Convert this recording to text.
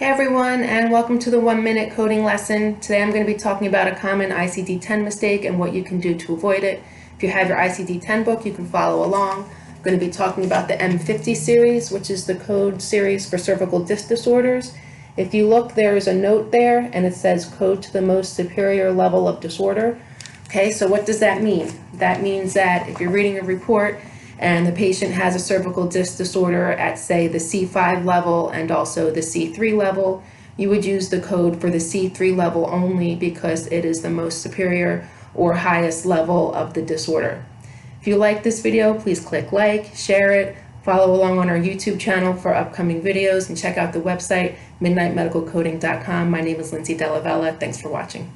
Hey everyone, and welcome to the 1 minute coding lesson. Today I'm going to be talking about a common ICD-10 mistake and what you can do to avoid it. If you have your ICD-10 book, you can follow along. I'm going to be talking about the M50 series, which is the code series for cervical disc disorders. If you look, there is a note there, and it says code to the most superior level of disorder. Okay, so what does that mean? That means that if you're reading a report and the patient has a cervical disc disorder at, say, the C5 level and also the C3 level, you would use the code for the C3 level only because it is the most superior or highest level of the disorder. If you like this video, please click like, share it, follow along on our YouTube channel for upcoming videos, and check out the website, midnightmedicalcoding.com. My name is Lindsay Della Vella. Thanks for watching.